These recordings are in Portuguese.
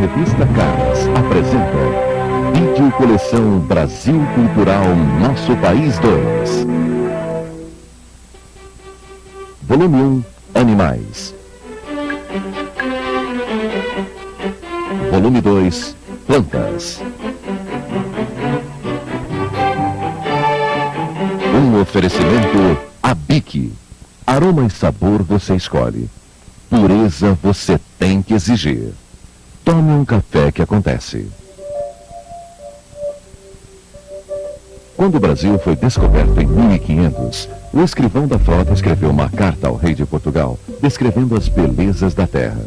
Revista Caras apresenta Vídeo Coleção Brasil Cultural Nosso País 2. Volume 1, Animais. Volume 2, Plantas. Um oferecimento ABIC. Aroma e sabor você escolhe. Pureza você tem que exigir. Tome um café que acontece. Quando o Brasil foi descoberto em 1500, o escrivão da frota escreveu uma carta ao rei de Portugal, descrevendo as belezas da terra.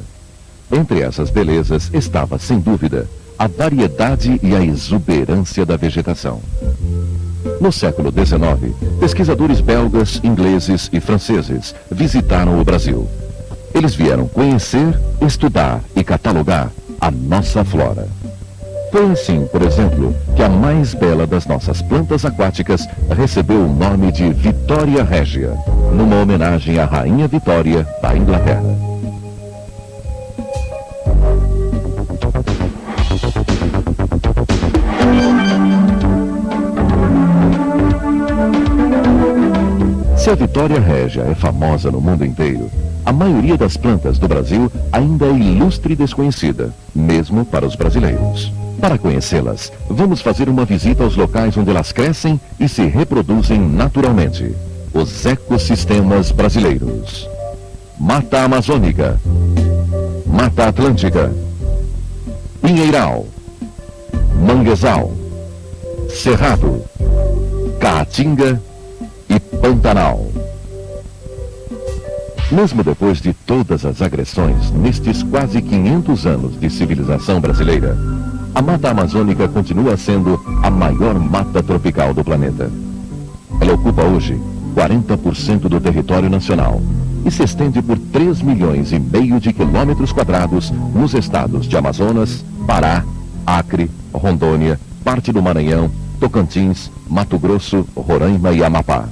Entre essas belezas estava, sem dúvida, a variedade e a exuberância da vegetação. No século XIX, pesquisadores belgas, ingleses e franceses visitaram o Brasil. Eles vieram conhecer, estudar e catalogar a nossa flora. Foi assim, por exemplo, que a mais bela das nossas plantas aquáticas recebeu o nome de Vitória Régia, numa homenagem à Rainha Vitória da Inglaterra. Se a Vitória Régia é famosa no mundo inteiro, a maioria das plantas do Brasil ainda é ilustre e desconhecida, mesmo para os brasileiros. Para conhecê-las, vamos fazer uma visita aos locais onde elas crescem e se reproduzem naturalmente. Os ecossistemas brasileiros. Mata Amazônica, Mata Atlântica, Pinheiral, Manguezal, Cerrado, Caatinga e Pantanal. Mesmo depois de todas as agressões nestes quase 500 anos de civilização brasileira, a Mata Amazônica continua sendo a maior mata tropical do planeta. Ela ocupa hoje 40% do território nacional e se estende por 3,5 milhões de quilômetros quadrados nos estados de Amazonas, Pará, Acre, Rondônia, parte do Maranhão, Tocantins, Mato Grosso, Roraima e Amapá.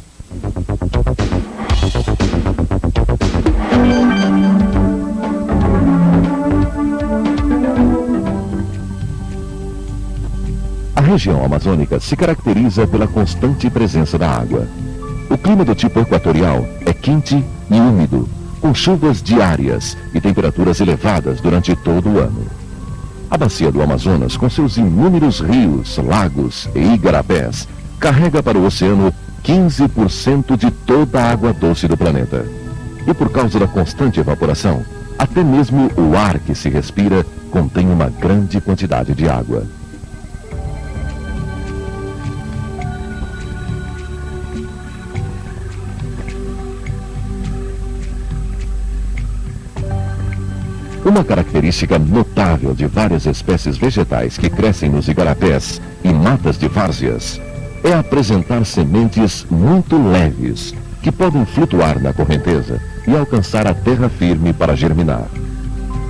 A região amazônica se caracteriza pela constante presença da água. O clima do tipo equatorial é quente e úmido, com chuvas diárias e temperaturas elevadas durante todo o ano. A bacia do Amazonas, com seus inúmeros rios, lagos e igarapés, carrega para o oceano 15% de toda a água doce do planeta. E por causa da constante evaporação, até mesmo o ar que se respira contém uma grande quantidade de água. Uma característica notável de várias espécies vegetais que crescem nos igarapés e matas de várzeas é apresentar sementes muito leves, que podem flutuar na correnteza e alcançar a terra firme para germinar.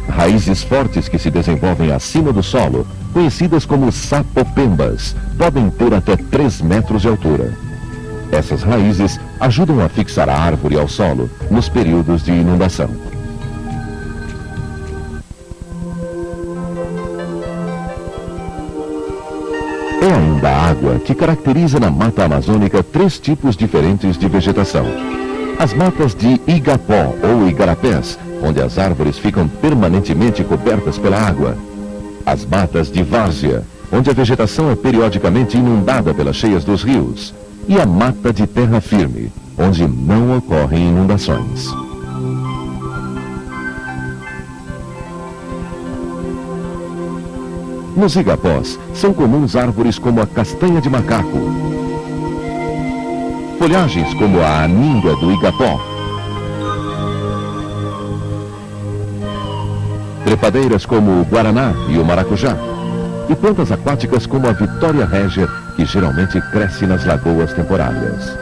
Raízes fortes que se desenvolvem acima do solo, conhecidas como sapopembas, podem ter até 3 metros de altura. Essas raízes ajudam a fixar a árvore ao solo nos períodos de inundação. É ainda a água que caracteriza na Mata Amazônica 3 tipos diferentes de vegetação. As matas de igapó ou igarapés, onde as árvores ficam permanentemente cobertas pela água. As matas de várzea, onde a vegetação é periodicamente inundada pelas cheias dos rios. E a mata de terra firme, onde não ocorrem inundações. Nos igapós, são comuns árvores como a castanha de macaco, folhagens como a aninga do igapó, trepadeiras como o guaraná e o maracujá, e plantas aquáticas como a Vitória Régia, que geralmente cresce nas lagoas temporárias.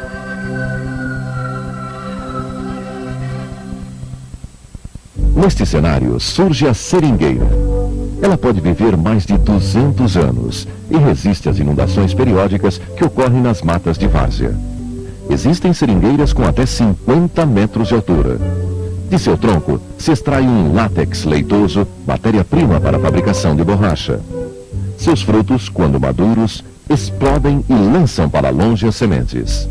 Neste cenário surge a seringueira. Ela pode viver mais de 200 anos e resiste às inundações periódicas que ocorrem nas matas de várzea. Existem seringueiras com até 50 metros de altura. De seu tronco se extrai um látex leitoso, matéria-prima para a fabricação de borracha. Seus frutos, quando maduros, explodem e lançam para longe as sementes.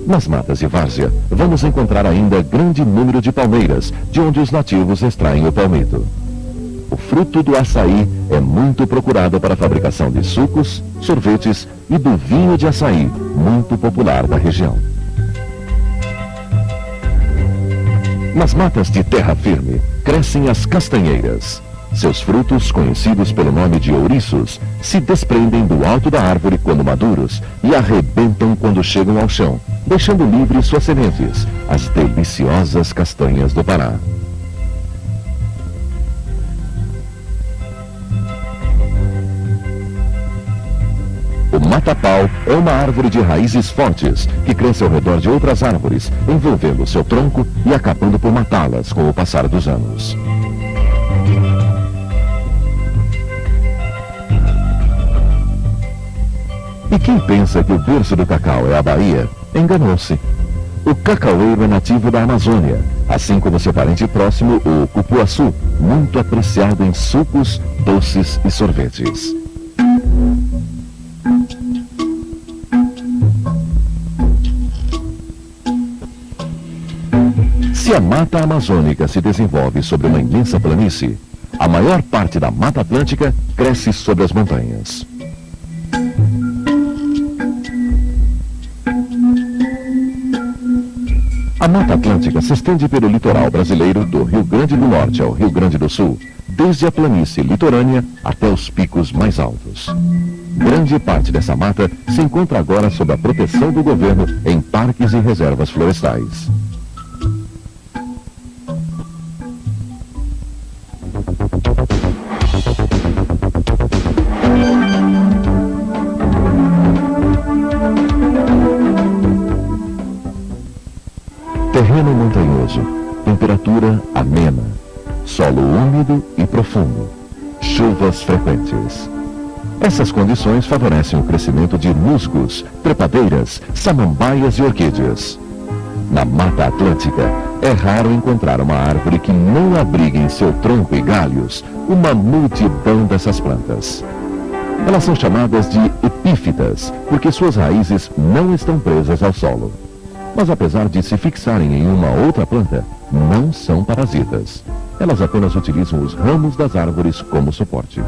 Nas matas de várzea, vamos encontrar ainda grande número de palmeiras, de onde os nativos extraem o palmito. O fruto do açaí é muito procurado para a fabricação de sucos, sorvetes e do vinho de açaí, muito popular da região. Nas matas de terra firme, crescem as castanheiras. Seus frutos, conhecidos pelo nome de ouriços, se desprendem do alto da árvore quando maduros e arrebentam quando chegam ao chão, deixando livres suas sementes, as deliciosas castanhas do Pará. O mata-pau é uma árvore de raízes fortes que cresce ao redor de outras árvores, envolvendo seu tronco e acabando por matá-las com o passar dos anos. E quem pensa que o berço do cacau é a Bahia, enganou-se. O cacaueiro é nativo da Amazônia, assim como seu parente próximo, o cupuaçu, muito apreciado em sucos, doces e sorvetes. Se a mata amazônica se desenvolve sobre uma imensa planície, a maior parte da Mata Atlântica cresce sobre as montanhas. A Mata Atlântica se estende pelo litoral brasileiro do Rio Grande do Norte ao Rio Grande do Sul, desde a planície litorânea até os picos mais altos. Grande parte dessa mata se encontra agora sob a proteção do governo em parques e reservas florestais. Terreno montanhoso, temperatura amena, solo úmido e profundo, chuvas frequentes. Essas condições favorecem o crescimento de musgos, trepadeiras, samambaias e orquídeas. Na Mata Atlântica, é raro encontrar uma árvore que não abrigue em seu tronco e galhos uma multidão dessas plantas. Elas são chamadas de epífitas, porque suas raízes não estão presas ao solo. Mas apesar de se fixarem em uma outra planta, não são parasitas. Elas apenas utilizam os ramos das árvores como suporte.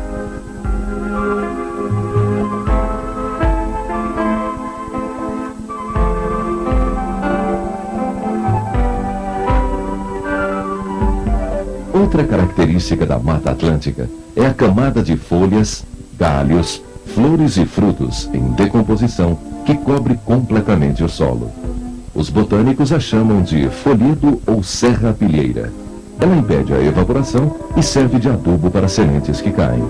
Outra característica da Mata Atlântica é a camada de folhas, galhos, flores e frutos em decomposição que cobre completamente o solo. Os botânicos a chamam de folhedo ou serrapilheira. Ela impede a evaporação e serve de adubo para sementes que caem.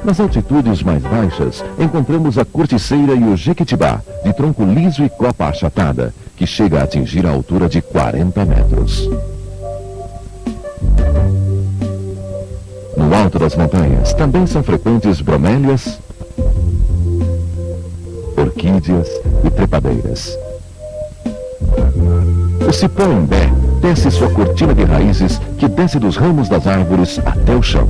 Nas altitudes mais baixas, encontramos a corticeira e o jequitibá, de tronco liso e copa achatada, que chega a atingir a altura de 40 metros. No alto das montanhas também são frequentes bromélias, orquídeas e trepadeiras. O cipó-imbé tece sua cortina de raízes que desce dos ramos das árvores até o chão.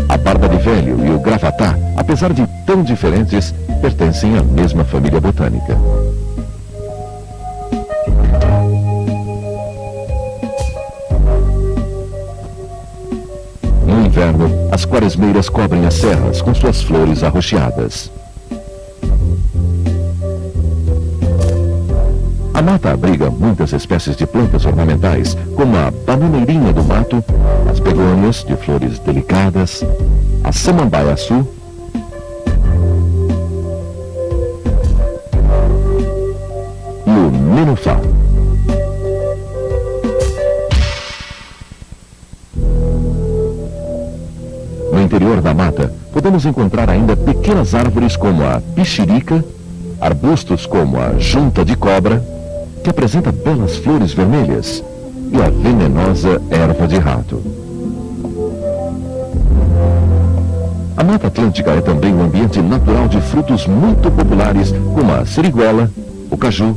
A barba-de-velho e o gravatá, apesar de tão diferentes, pertencem à mesma família botânica. No inverno, as quaresmeiras cobrem as serras com suas flores arroxeadas. A mata abriga muitas espécies de plantas ornamentais, como a bananeirinha do mato, as begônias de flores delicadas, a samambaia-açu, e o nenufá. No interior da mata, podemos encontrar ainda pequenas árvores como a pixirica, arbustos como a junta de cobra, que apresenta belas flores vermelhas, e a venenosa erva de rato. A Mata Atlântica é também um ambiente natural de frutos muito populares como a siriguela, o caju,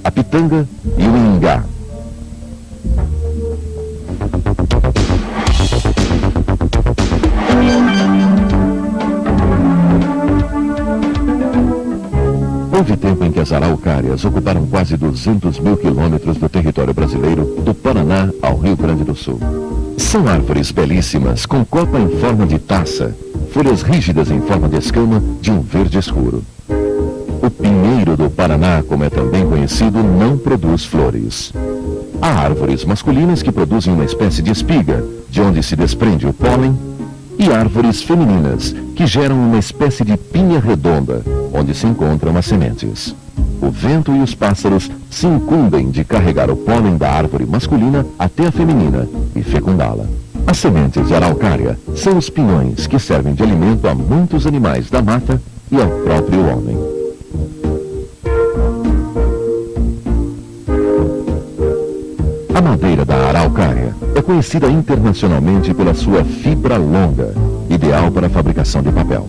a pitanga e o ingá. Houve tempo em que as araucárias ocuparam quase 200 mil quilômetros do território brasileiro, do Paraná ao Rio Grande do Sul. São árvores belíssimas, com copa em forma de taça, folhas rígidas em forma de escama de um verde escuro. O pinheiro do Paraná, como é também conhecido, não produz flores. Há árvores masculinas que produzem uma espécie de espiga, de onde se desprende o pólen, e árvores femininas, que geram uma espécie de pinha redonda, onde se encontram as sementes. O vento e os pássaros se incumbem de carregar o pólen da árvore masculina até a feminina e fecundá-la. As sementes de araucária são os pinhões que servem de alimento a muitos animais da mata e ao próprio homem. A madeira da araucária é conhecida internacionalmente pela sua fibra longa, ideal para a fabricação de papel.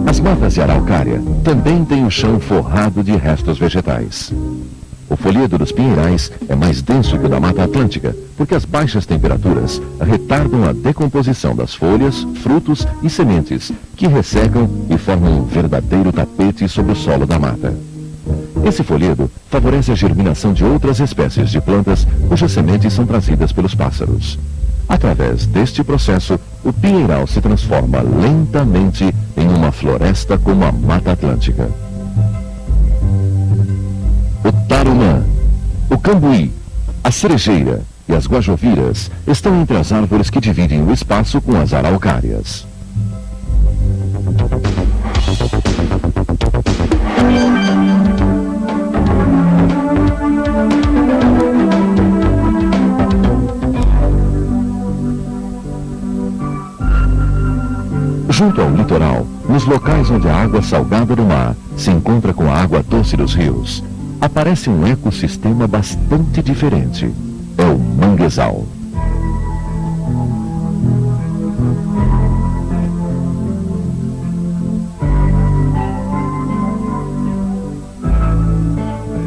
As matas de araucária também têm o chão forrado de restos vegetais. O folhedo dos pinheirais é mais denso que o da Mata Atlântica, porque as baixas temperaturas retardam a decomposição das folhas, frutos e sementes, que ressecam e formam um verdadeiro tapete sobre o solo da mata. Esse folhedo favorece a germinação de outras espécies de plantas cujas sementes são trazidas pelos pássaros. Através deste processo, o pinheiral se transforma lentamente em uma floresta como a Mata Atlântica. O tarumã, o cambuí, a cerejeira e as guajoviras estão entre as árvores que dividem o espaço com as araucárias. Junto ao litoral, nos locais onde a água salgada do mar se encontra com a água doce dos rios, aparece um ecossistema bastante diferente. É o manguezal.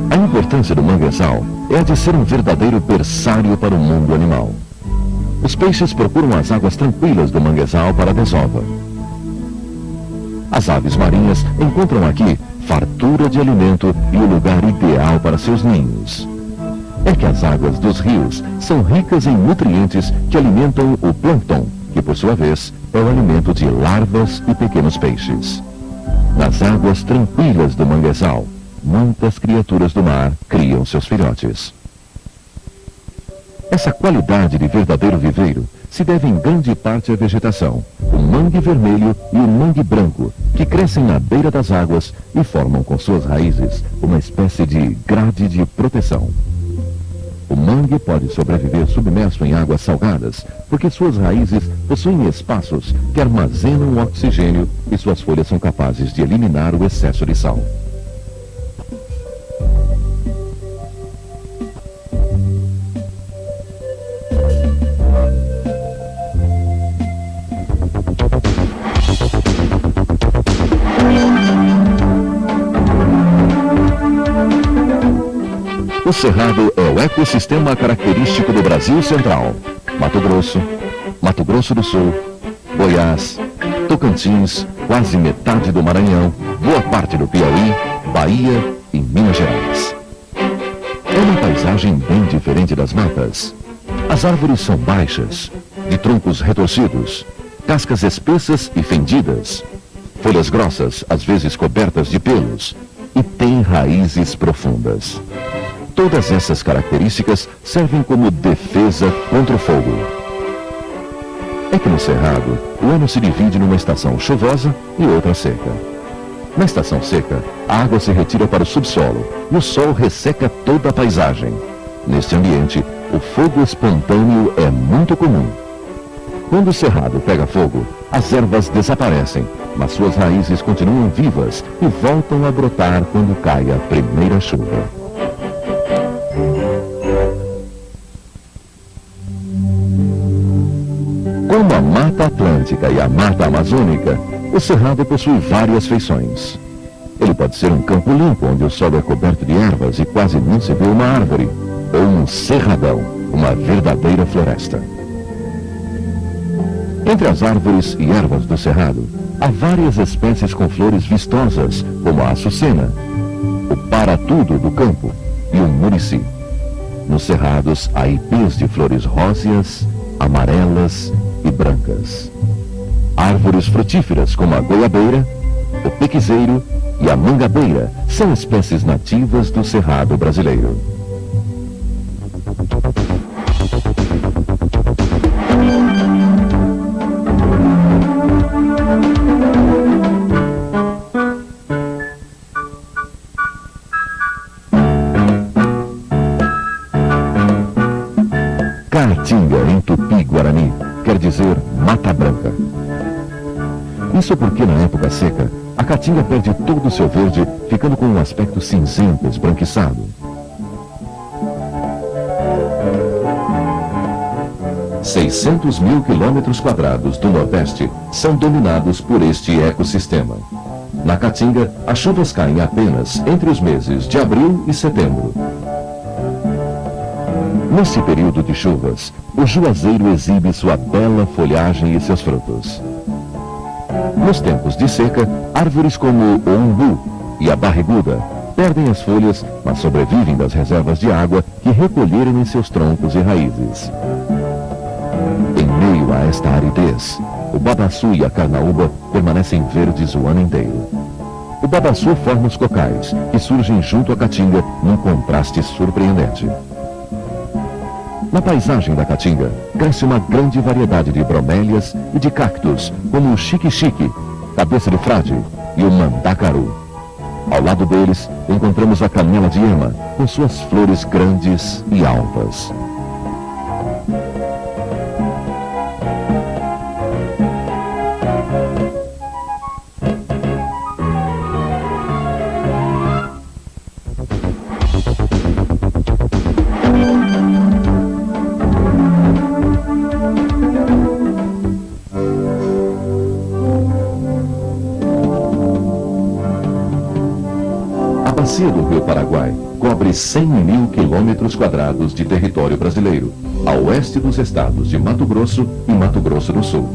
A importância do manguezal é a de ser um verdadeiro berçário para o mundo animal. Os peixes procuram as águas tranquilas do manguezal para a desova. As aves marinhas encontram aqui fartura de alimento e o lugar ideal para seus ninhos. É que as águas dos rios são ricas em nutrientes que alimentam o plâncton, que por sua vez é o alimento de larvas e pequenos peixes. Nas águas tranquilas do manguezal, muitas criaturas do mar criam seus filhotes. Essa qualidade de verdadeiro viveiro se deve em grande parte à vegetação, o mangue vermelho e o mangue branco, que crescem na beira das águas e formam com suas raízes uma espécie de grade de proteção. O mangue pode sobreviver submerso em águas salgadas, porque suas raízes possuem espaços que armazenam o oxigênio e suas folhas são capazes de eliminar o excesso de sal. O Cerrado é o ecossistema característico do Brasil Central, Mato Grosso do Sul, Goiás, Tocantins, quase metade do Maranhão, boa parte do Piauí, Bahia e Minas Gerais. É uma paisagem bem diferente das matas. As árvores são baixas, de troncos retorcidos, cascas espessas e fendidas, folhas grossas, às vezes cobertas de pelos, e têm raízes profundas. Todas essas características servem como defesa contra o fogo. É que no Cerrado, o ano se divide numa estação chuvosa e outra seca. Na estação seca, a água se retira para o subsolo e o sol resseca toda a paisagem. Neste ambiente, o fogo espontâneo é muito comum. Quando o cerrado pega fogo, as ervas desaparecem, mas suas raízes continuam vivas e voltam a brotar quando cai a primeira chuva. Atlântica e a Mata Amazônica, o Cerrado possui várias feições. Ele pode ser um campo limpo, onde o solo é coberto de ervas e quase não se vê uma árvore, ou um cerradão, uma verdadeira floresta. Entre as árvores e ervas do Cerrado, há várias espécies com flores vistosas, como a açucena, o paratudo do campo e o murici. Nos cerrados há ipês de flores róseas, amarelas e brancas. Árvores frutíferas como a goiabeira, o pequizeiro e a mangabeira são espécies nativas do Cerrado brasileiro. Caatinga, em Tupi-Guarani, quer dizer Mata Branca. Isso porque na época seca, a caatinga perde todo o seu verde, ficando com um aspecto cinzento, esbranquiçado. ...600 mil quilômetros quadrados do Nordeste são dominados por este ecossistema. Na Caatinga, as chuvas caem apenas entre os meses de abril e setembro. Nesse período de chuvas, o juazeiro exibe sua bela folhagem e seus frutos. Nos tempos de seca, árvores como o umbu e a barriguda perdem as folhas, mas sobrevivem das reservas de água que recolheram em seus troncos e raízes. Em meio a esta aridez, o babaçu e a carnaúba permanecem verdes o ano inteiro. O babaçu forma os cocais, que surgem junto à caatinga num contraste surpreendente. Na paisagem da Caatinga, cresce uma grande variedade de bromélias e de cactos, como o xique-xique, cabeça de frade e o mandacaru. Ao lado deles, encontramos a canela de ema, com suas flores grandes e altas. A bacia do Rio Paraguai cobre 100 mil quilômetros quadrados de território brasileiro, a oeste dos estados de Mato Grosso e Mato Grosso do Sul.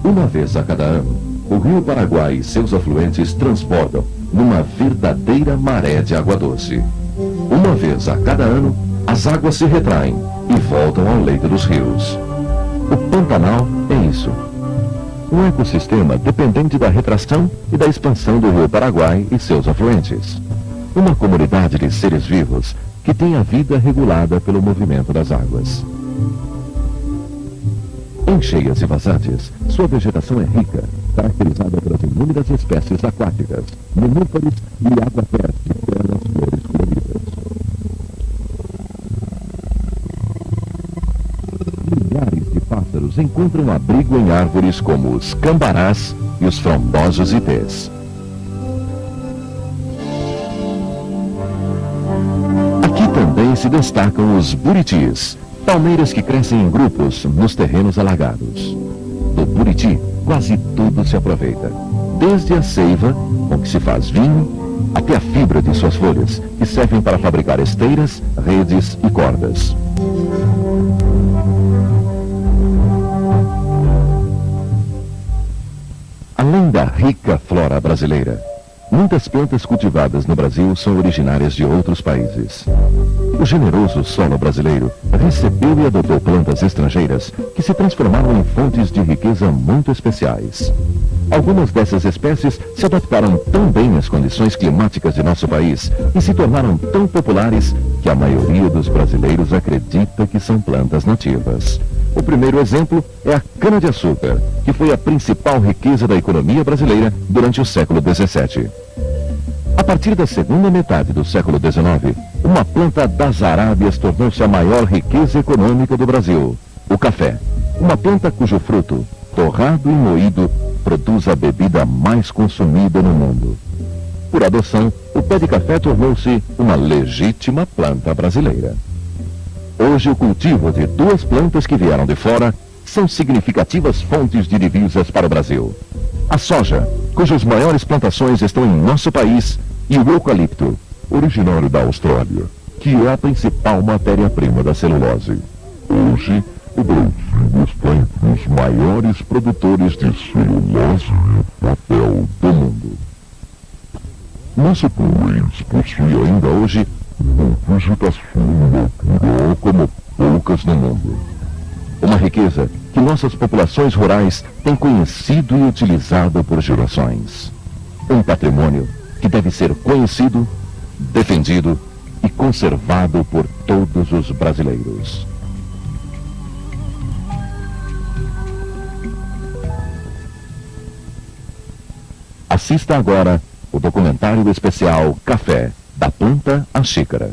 Uma vez a cada ano, o Rio Paraguai e seus afluentes transbordam numa verdadeira maré de água doce. Uma vez a cada ano, as águas se retraem e voltam ao leito dos rios. O Pantanal é isso. Um ecossistema dependente da retração e da expansão do Rio Paraguai e seus afluentes. Uma comunidade de seres vivos que tem a vida regulada pelo movimento das águas. Em cheias e vazantes, sua vegetação é rica, caracterizada pelas inúmeras espécies aquáticas, nenúfares e aguapés de belas flores coloridas. Milhares de pássaros encontram abrigo em árvores como os cambarás e os frondosos ipês. Aqui também se destacam os buritis, palmeiras que crescem em grupos nos terrenos alagados. Do buriti, quase tudo se aproveita, desde a seiva, com que se faz vinho, até a fibra de suas folhas, que servem para fabricar esteiras, redes e cordas. Além da rica flora brasileira, muitas plantas cultivadas no Brasil são originárias de outros países. O generoso solo brasileiro recebeu e adotou plantas estrangeiras que se transformaram em fontes de riqueza muito especiais. Algumas dessas espécies se adaptaram tão bem às condições climáticas de nosso país e se tornaram tão populares que a maioria dos brasileiros acredita que são plantas nativas. O primeiro exemplo é a cana-de-açúcar, que foi a principal riqueza da economia brasileira durante o século XVII. A partir da segunda metade do século XIX, uma planta das Arábias tornou-se a maior riqueza econômica do Brasil: o café. Uma planta cujo fruto, torrado e moído, produz a bebida mais consumida no mundo. Por adoção, o pé de café tornou-se uma legítima planta brasileira. Hoje, o cultivo de duas plantas que vieram de fora são significativas fontes de divisas para o Brasil. A soja, cujas maiores plantações estão em nosso país, e o eucalipto, originário da Austrália, que é a principal matéria-prima da celulose. Hoje, o Brasil está entre os maiores produtores de celulose e papel do mundo. Nosso país possui ainda hoje uma vegetação natural como poucas no mundo. Uma riqueza que nossas populações rurais têm conhecido e utilizado por gerações. Um patrimônio que deve ser conhecido, defendido e conservado por todos os brasileiros. Assista agora o documentário especial Café, da Planta à Xícara.